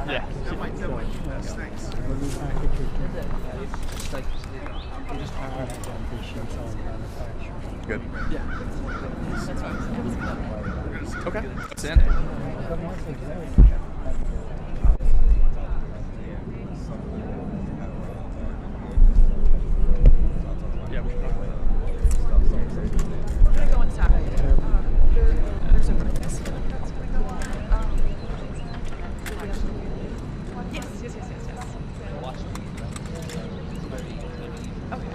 Yeah. Thanks. Good. Yeah. Okay. That's in. Yeah, we should probably. We're gonna go inside. There's a breakfast that's gonna go on. Yes. Okay.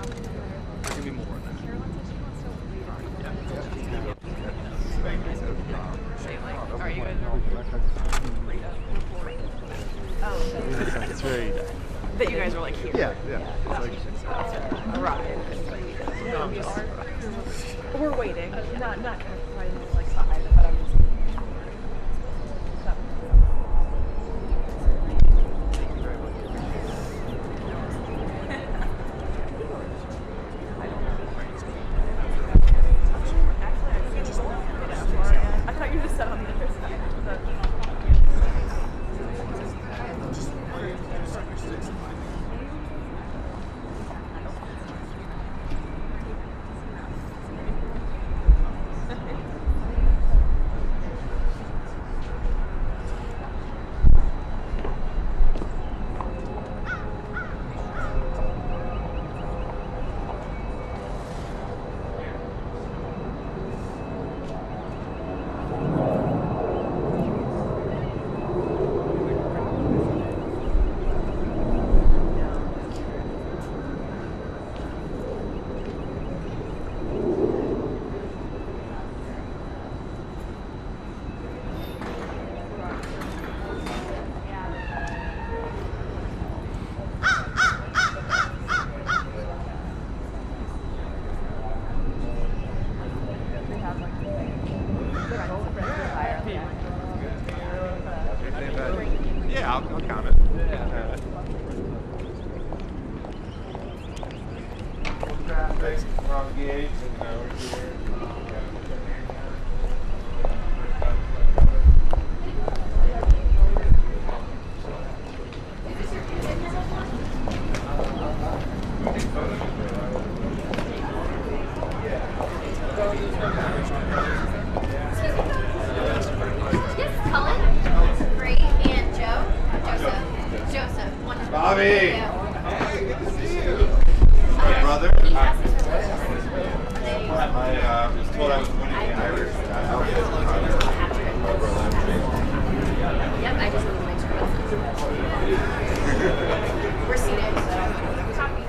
There's gonna be more than that. Are you guys It's very. that you guys were like here? Yeah. It's like, Right. We're waiting. Not kind of right on the like side, but I'm just. I thought you just said on the other side. yeah, I'll count it. Thanks. Wrong gauge. Bobby! Hey, good to see you. My brother. I was told I was winning the Irish. Yep, I just want to make sure that's we're seated, so copy.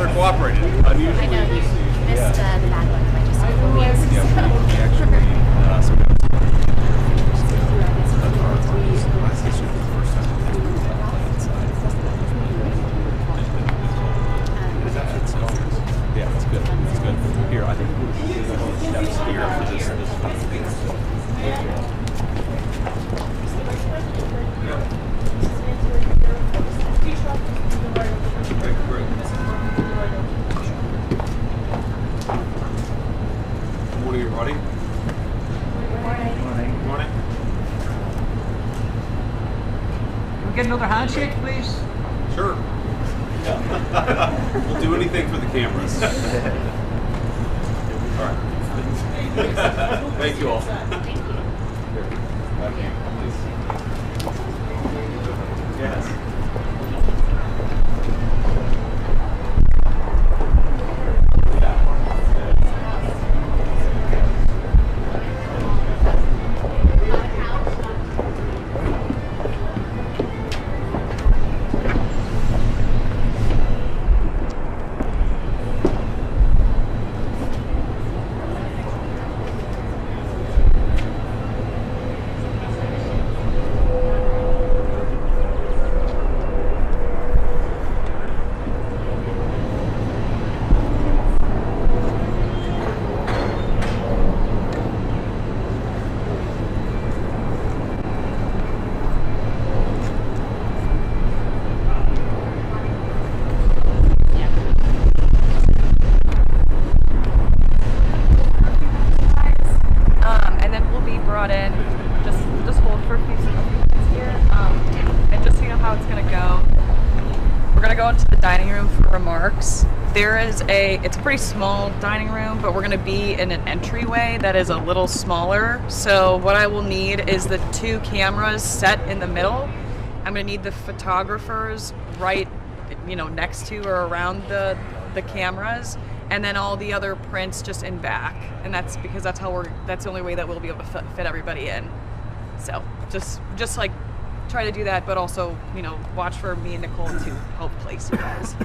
they're cooperating. I know you missed the bad ones by just a couple weeks. We actually, yeah, it's good. It's good. Here, I think we'll steps here for this. Morning, everybody. Morning. Morning. Can we get another handshake, please? Sure. We'll do anything for the cameras. All right. Thank you all. Thank you. Yes. And then we'll be brought in. Just hold for a few seconds here. And just so you know how it's gonna go. We're gonna go into the dining room for remarks. It's a pretty small dining room, but we're gonna be in an entryway that is a little smaller. So what I will need is the 2 cameras set in the middle. I'm gonna need the photographers right, next to or around the cameras, and then all the other prints just in back. And that's because that's the only way that we'll be able to fit everybody in. So just like try to do that, but also, watch for me and Nicole to help place you guys.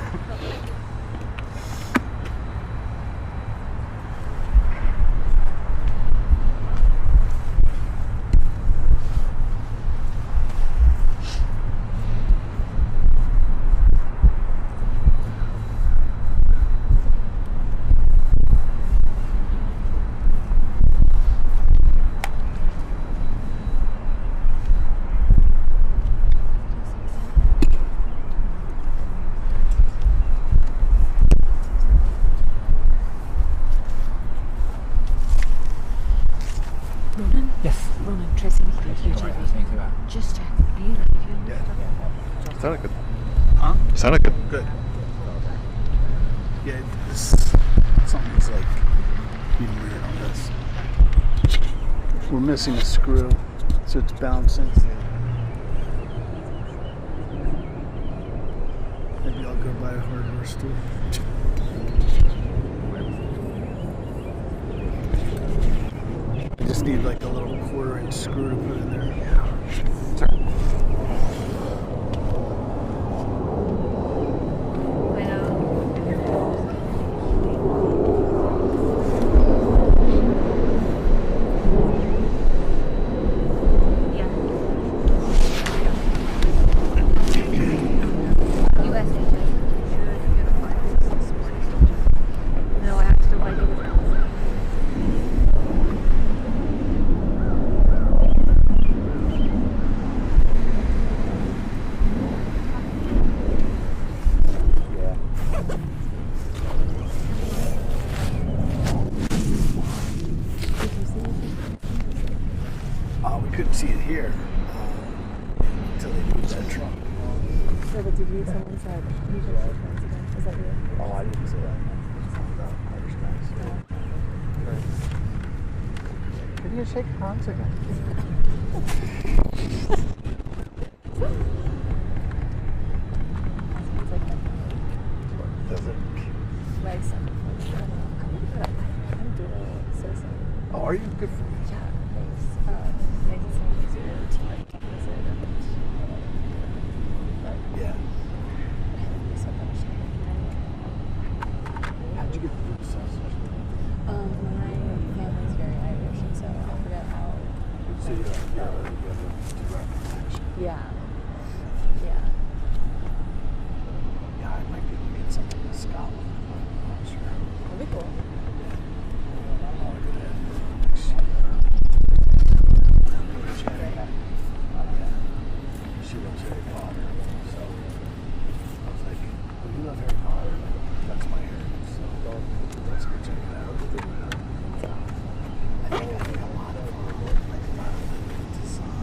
Ronan, Tracy, just check. Sounded good. Huh? Sounded good. Good. Yeah, something's like being weird on this. We're missing a screw, so it's bouncing. Maybe I'll go buy a hardware store. I just need like a little 1/4-inch screw to put in there. Couldn't see it here until they moved that truck. So, but did you, someone said, you just shook hands again? Is that you? Oh, I didn't say that. Did you shake hands again? Does it? Like something. I'm doing so sorry. Oh, are you good for me? Yeah, thanks. Maybe someone's your team is it? Yeah. So much. Yeah. Yeah. Yeah, I might be able to get something in Scotland. I'm not sure. That'd be cool. I want to go to next year. She loves Harry Potter, so I was like, "Oh, you love Harry Potter? That's my heritage, so let's go check it out." I think a lot of design.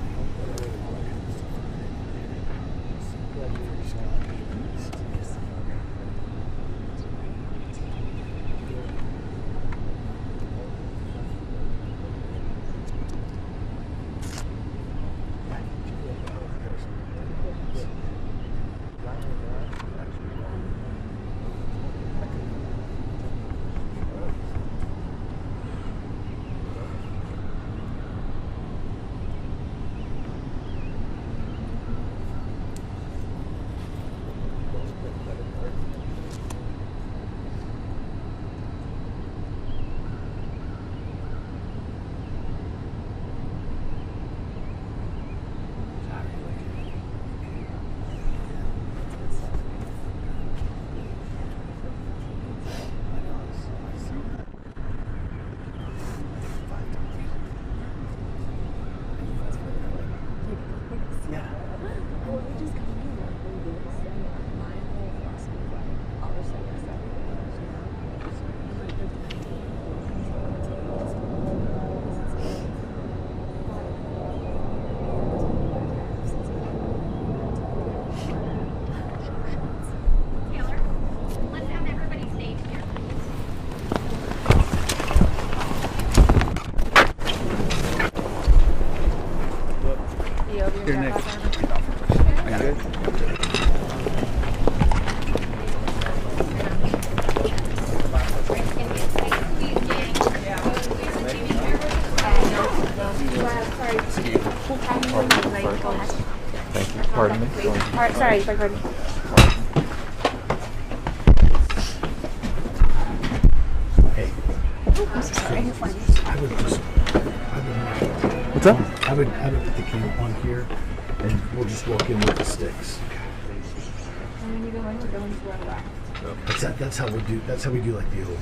Taylor, let's have everybody stay here, Here, Nick. You good? Thank you. Pardon me. Sorry, pardon. What's up? I would put the camera on here, and we'll just walk in with the sticks. And when you go in, we're going to our left. That's how we do. That's how we do like the oval.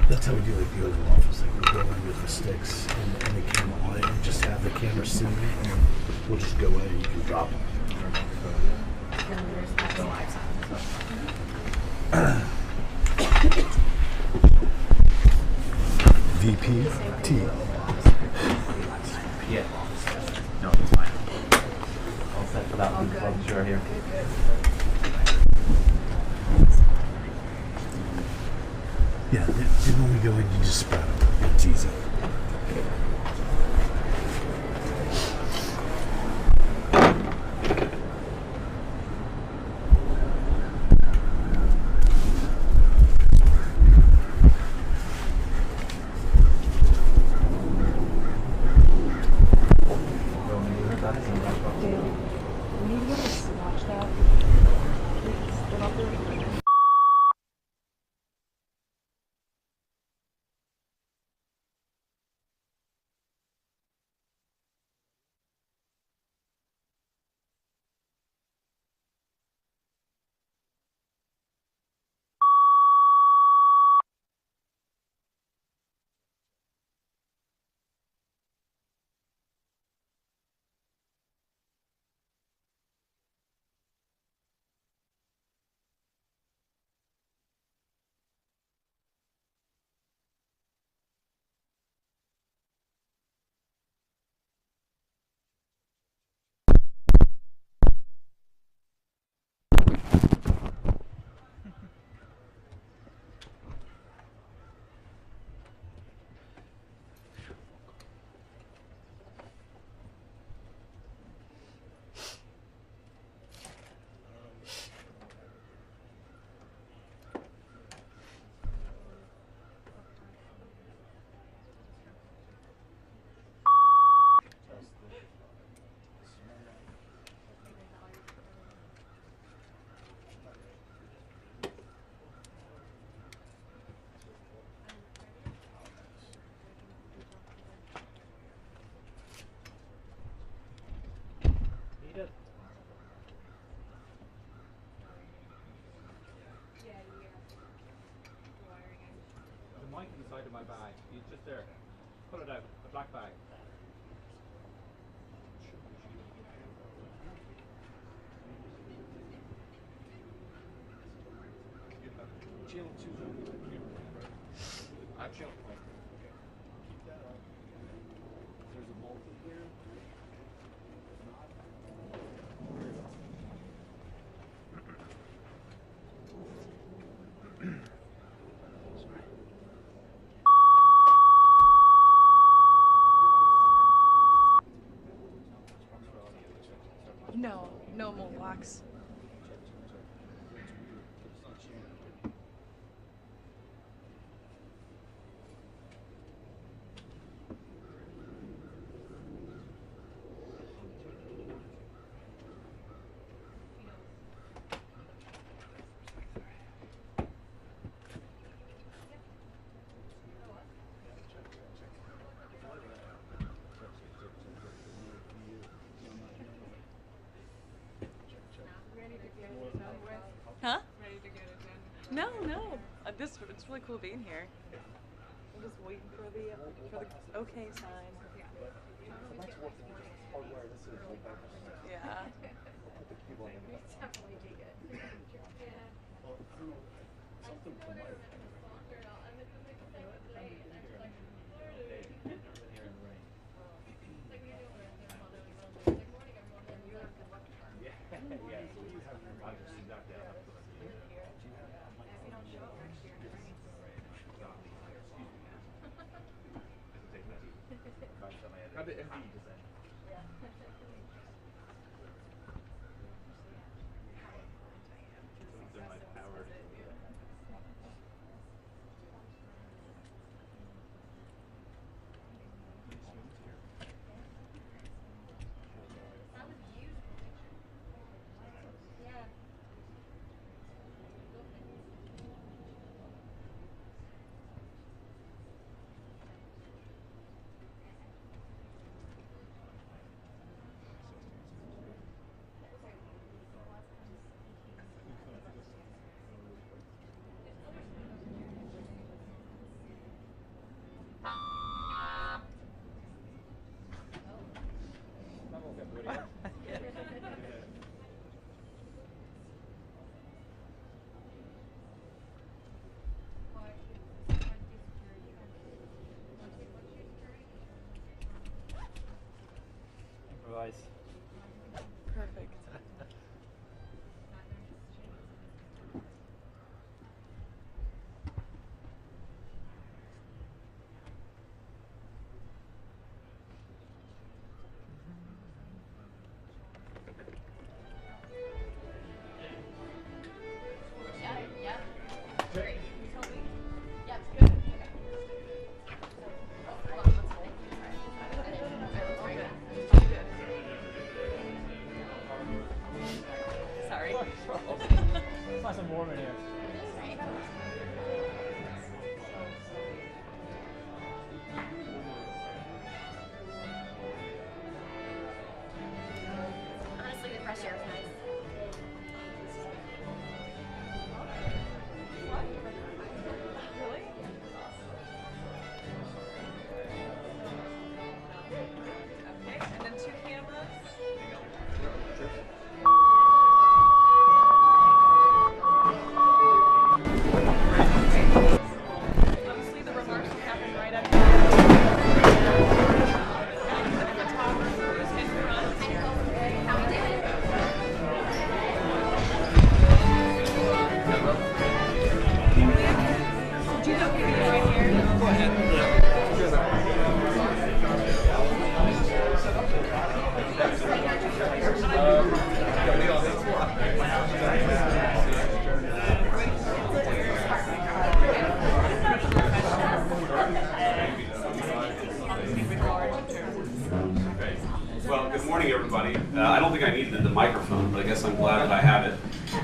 That's how we do like the oval office. Like we go in with the sticks and the camera on it, and just have the camera see it, and then we'll just go in and you can drop them. VPT. Yeah. No, it's fine. All set for that one. I'll sure here. Yeah, then when we go in, you just spread them. It's easy. mic inside of my bag. It's just there. Pull it out. A black bag. Channel 2. I'm chilling. Keep that up. There's a multi here. No, no more blocks. Huh? Ready to get it done? No. It's really cool being here. I'm just waiting for the okay sign. Yeah. Got the MD design. Improvise. Perfect. Sorry. It's nice and warm in here. Honestly, the fresh air is nice. Really? Okay, and then 2 cameras. Obviously, the remarks will happen right up here. The photographers in front. Do you have video right here? Go ahead. Well, good morning, everybody. I don't think I needed the microphone, but I guess I'm glad that I have it.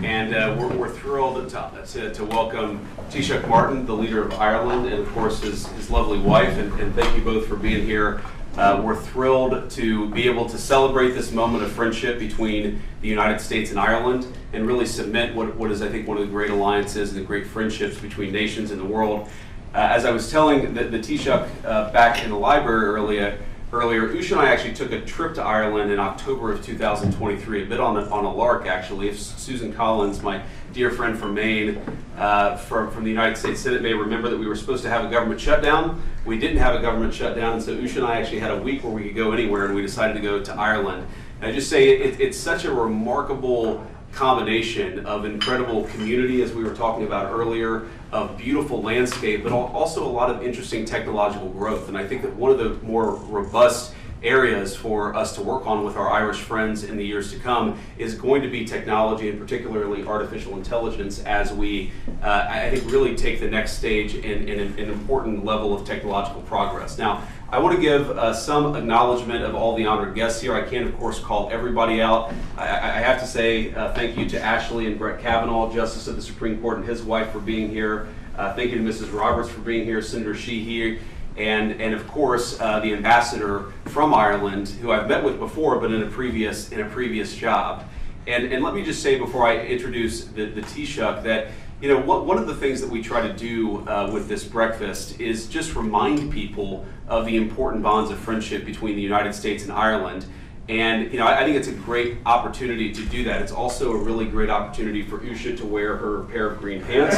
And we're thrilled to welcome Taoiseach Martin, the leader of Ireland, and of course his lovely wife. And thank you both for being here. We're thrilled to be able to celebrate this moment of friendship between the United States and Ireland, and really cement what is, I think, one of the great alliances and the great friendships between nations in the world. As I was telling the Taoiseach back in the library earlier, Usha and I actually took a trip to Ireland in October of 2023, a bit on a lark actually. If Susan Collins, my dear friend from Maine, from the United States Senate, may remember that we were supposed to have a government shutdown. We didn't have a government shutdown, and so Usha and I actually had a week where we could go anywhere, and we decided to go to Ireland. And I just say it's such a remarkable combination of incredible community, as we were talking about earlier, of beautiful landscape, but also a lot of interesting technological growth. And I think that one of the more robust areas for us to work on with our Irish friends in the years to come is going to be technology, and particularly artificial intelligence, as we, I think, really take the next stage in an important level of technological progress. Now, I want to give some acknowledgement of all the honored guests here. I can't, of course, call everybody out. I have to say thank you to Ashley and Brett Kavanaugh, Justice of the Supreme Court, and his wife for being here. Thank you to Mrs. Roberts for being here, Senator Sheehy, and of course the ambassador from Ireland, who I've met with before, but in a previous job. And let me just say before I introduce the Taoiseach that, you know, one of the things that we try to do with this breakfast is just remind people of the important bonds of friendship between the United States and Ireland. And, you know, I think it's a great opportunity to do that. It's also a really great opportunity for Usha to wear her pair of green pants.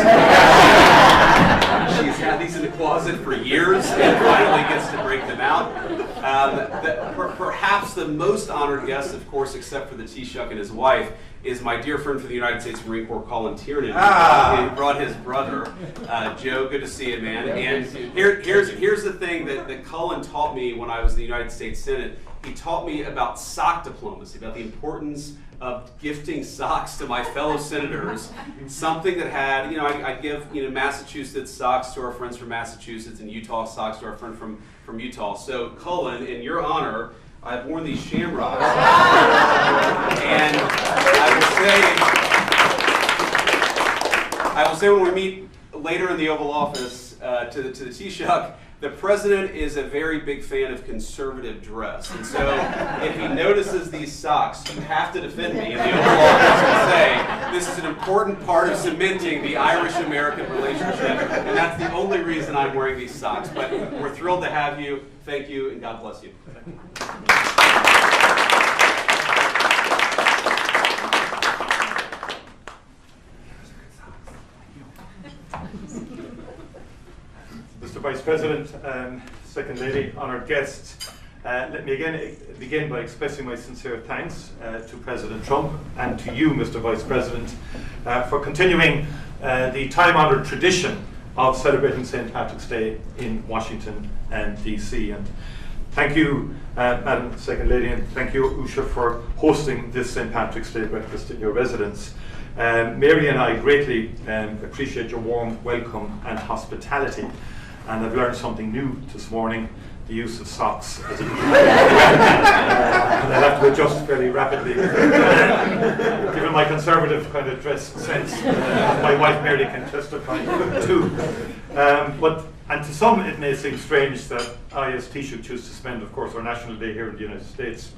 She's had these in the closet for years and finally gets to break them out. Perhaps the most honored guest, of course, except for the Taoiseach and his wife, is my dear friend from the United States Marine Corps, Colin Tiernan, who brought his brother, Joe. Good to see you, man. And here's the thing that Colin taught me when I was in the United States Senate. He taught me about sock diplomacy, about the importance of gifting socks to my fellow senators. Something that had, you know, I give, you know, Massachusetts socks to our friends from Massachusetts and Utah socks to our friend from Utah. So, Colin, in your honor, I've worn these shamrocks. And I will say when we meet later in the Oval Office to the Taoiseach, the president is a very big fan of conservative dress. And so if he notices these socks, you have to defend me in the Oval Office and say, this is an important part of cementing the Irish-American relationship. And that's the only reason I'm wearing these socks. But we're thrilled to have you. Thank you, and God bless you. Mr. Vice President, Second Lady, honoured guests, let me again begin by expressing my sincere thanks to President Trump and to you, Mr. Vice President, for continuing the time-honoured tradition of celebrating St. Patrick's Day in Washington and DC. And thank you, Madam Second Lady, and thank you, Usha, for hosting this St. Patrick's Day breakfast at your residence. Mary and I greatly appreciate your warm welcome and hospitality. And I've learned something new this morning, the use of socks as a and I'll have to adjust fairly rapidly. Given my conservative kind of dress sense, my wife Mary can testify too. And to some it may seem strange that I as Taoiseach choose to spend, of course, our National Day here in the United States.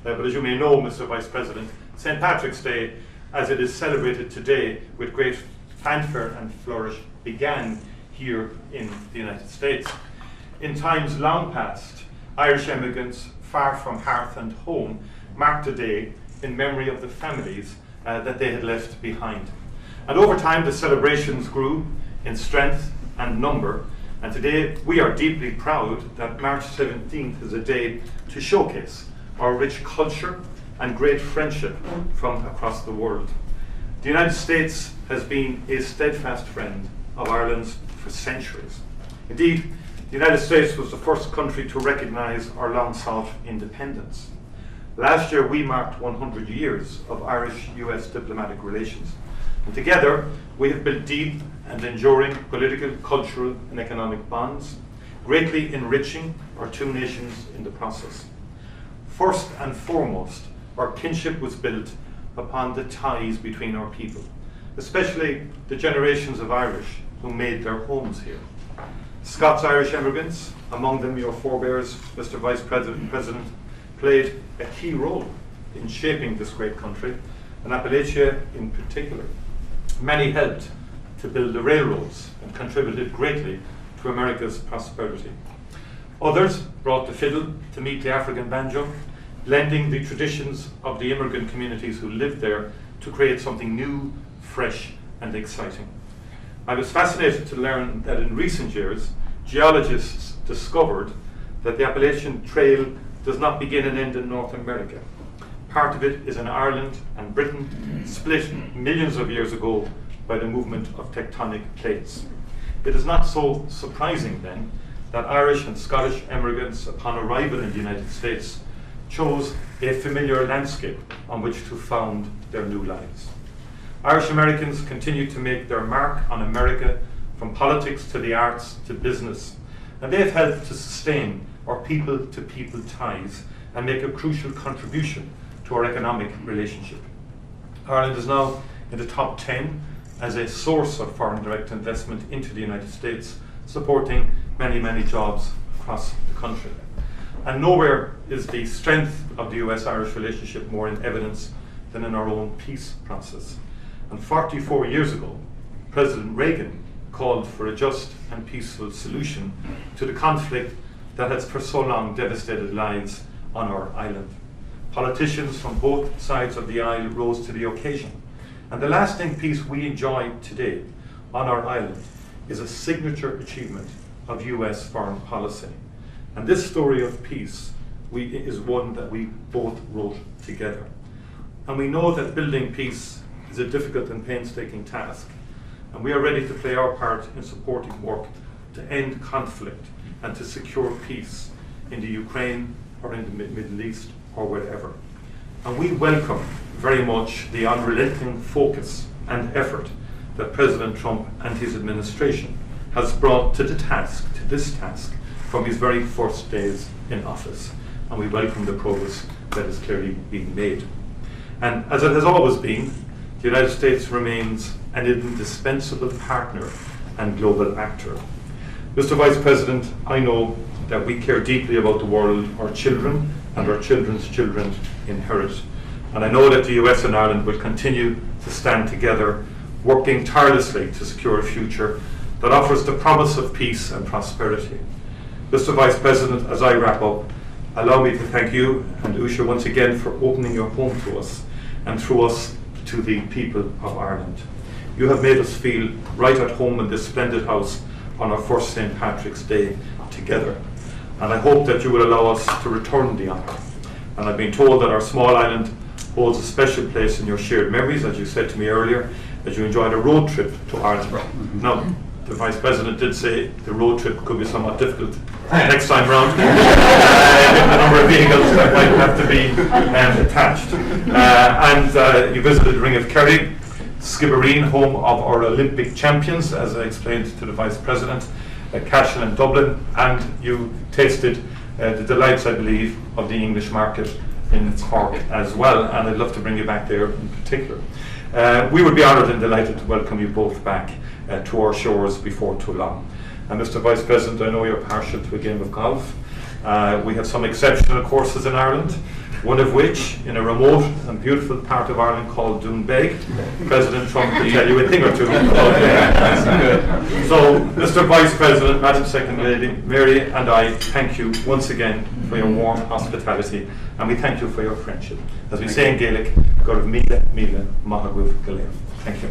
But as you may know, Mr. Vice President, St. Patrick's Day, as it is celebrated today with great fanfare and flourish, began here in the United States. In times long past, Irish immigrants far from hearth and home marked a day in memory of the families that they had left behind. And over time, the celebrations grew in strength and number. And today, we are deeply proud that March 17th is a day to showcase our rich culture and great friendship from across the world. The United States has been a steadfast friend of Ireland's for centuries. Indeed, the United States was the first country to recognise our long-sought independence. Last year, we marked 100 years of Irish-US diplomatic relations. And together, we have built deep and enduring political, cultural, and economic bonds, greatly enriching our two nations in the process. First and foremost, our kinship was built upon the ties between our people, especially the generations of Irish who made their homes here. Scots-Irish immigrants, among them your forebears, Mr. Vice President, played a key role in shaping this great country, and Appalachia in particular. Many helped to build the railroads and contributed greatly to to America's prosperity. Others brought the fiddle to meet the African banjo, blending the traditions of the immigrant communities who lived there to create something new, fresh, and exciting. I was fascinated to learn that in recent years, geologists discovered that the Appalachian Trail does not begin and end in North America. Part of it is in Ireland and Britain, split millions of years ago by the movement of tectonic plates. It is not so surprising then that Irish and Scottish immigrants, upon arrival in the United States, chose a familiar landscape on which to found their new lives. Irish Americans continue to make their mark on America, from politics to the arts to business, and they have helped to sustain our people-to-people ties and make a crucial contribution to our economic relationship. Ireland is now in the top 10 as a source of foreign direct investment into the United States, supporting many, many jobs across the country. And nowhere is the strength of the US-Irish relationship more in evidence than in our own peace process. And 44 years ago, President Reagan called for a just and peaceful solution to the conflict that has for so long devastated lives on our island. Politicians from both sides of the aisle rose to the occasion. And the lasting peace we enjoy today on our island is a signature achievement of US foreign policy. And this story of peace is one that we both wrote together. And we know that building peace is a difficult and painstaking task. And we are ready to play our part in supporting work to end conflict and to secure peace in the Ukraine or in the Middle East or wherever. And we welcome very much the unrelenting focus and effort that President Trump and his administration has brought to this task, from his very first days in office. And we welcome the progress that is clearly being made. And as it has always been, the United States remains an indispensable partner and global actor. Mr. Vice President, I know that we care deeply about the world our children and our children's children inherit. And I know that the US and Ireland will continue to stand together, working tirelessly to secure a future that offers the promise of peace and prosperity. Mr. Vice President, as I wrap up, allow me to thank you and Usha once again for opening your home to us and through us to the people of Ireland. You have made us feel right at home in this splendid house on our first St. Patrick's Day together. And I hope that you will allow us to return the honour. And I've been told that our small island holds a special place in your shared memories, as you said to me earlier, that you enjoyed a road trip to Ireland. Now, the Vice President did say the road trip could be somewhat difficult next time round. The number of vehicles that might have to be attached. And you visited the Ring of Kerry, Skibbereen, home of our Olympic champions, as I explained to the Vice President, Cashel and Dublin, and you tasted the delights, I believe, of the English market in Cork as well, and I'd love to bring you back there in particular. We would be honoured and delighted to welcome you both back to our shores before too long. And Mr. Vice President, I know you're partial to a game of golf. We have some exceptional courses in Ireland, one of which, in a remote and beautiful part of Ireland called Doonbeg, President Trump will tell you a thing or two about that. So, Mr. Vice President, Madam Second Lady, Mary and I thank you once again for your warm hospitality, and we thank you for your friendship. As we say in Gaelic, Gurv Mila Mila Mahagwif Galir. Thank you.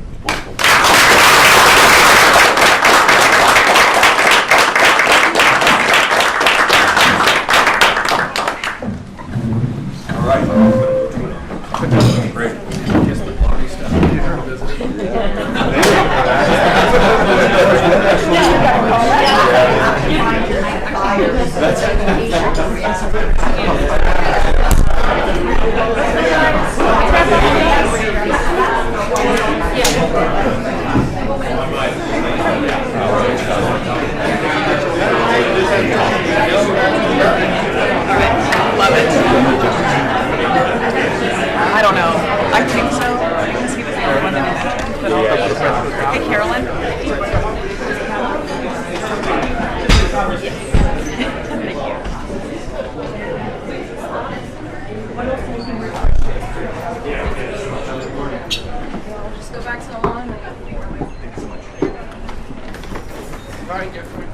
Very different.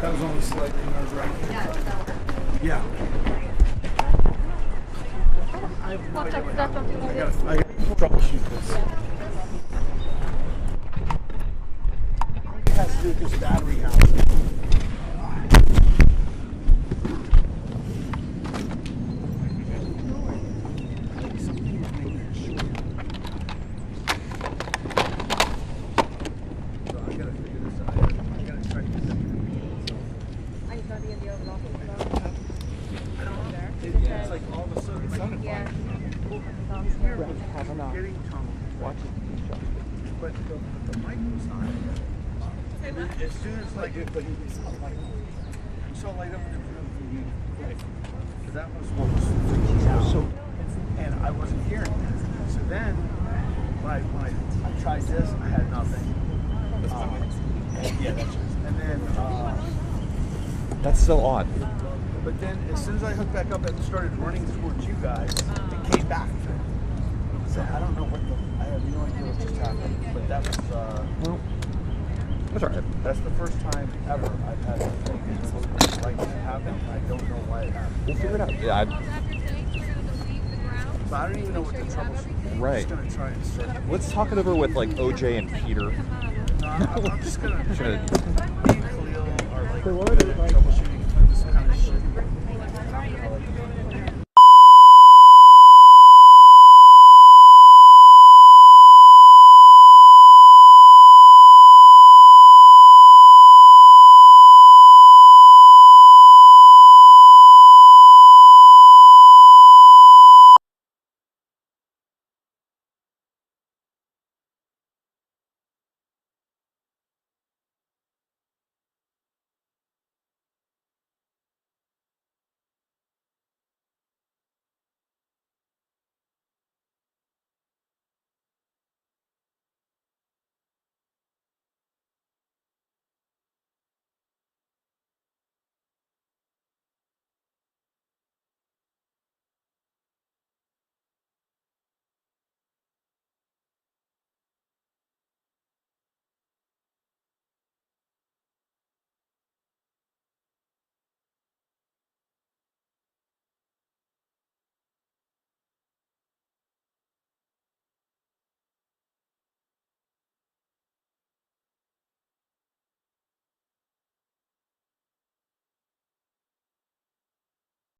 That was only slightly nerve-wracking. Yeah. I have no idea what happened. I gotta troubleshoot this. It has to do with this battery housing. It's like all of a sudden, like, getting tunnel. Watching but the mic was not. And then as soon as like it, but you saw light up in the room. Right. So that was what was freaking out. So, and I wasn't hearing that. So then, when I tried this, I had nothing. Yeah, that's just. And then. That's so odd. But then, as soon as I hooked back up and started running towards you guys, it came back. So I don't know what I have no idea what just happened. But that was, Well, that's all right. that's the first time ever I've had anything like that happen. I don't know why it happened. We'll figure it out. Yeah, So I don't even know what the troubleshoot is. Right. I'm just going to try and search. let's talk it over with like OJ and Peter. I'm just going to try. Me Should- and Khalil are like good at troubleshooting this kind of shit. I'm gonna, like,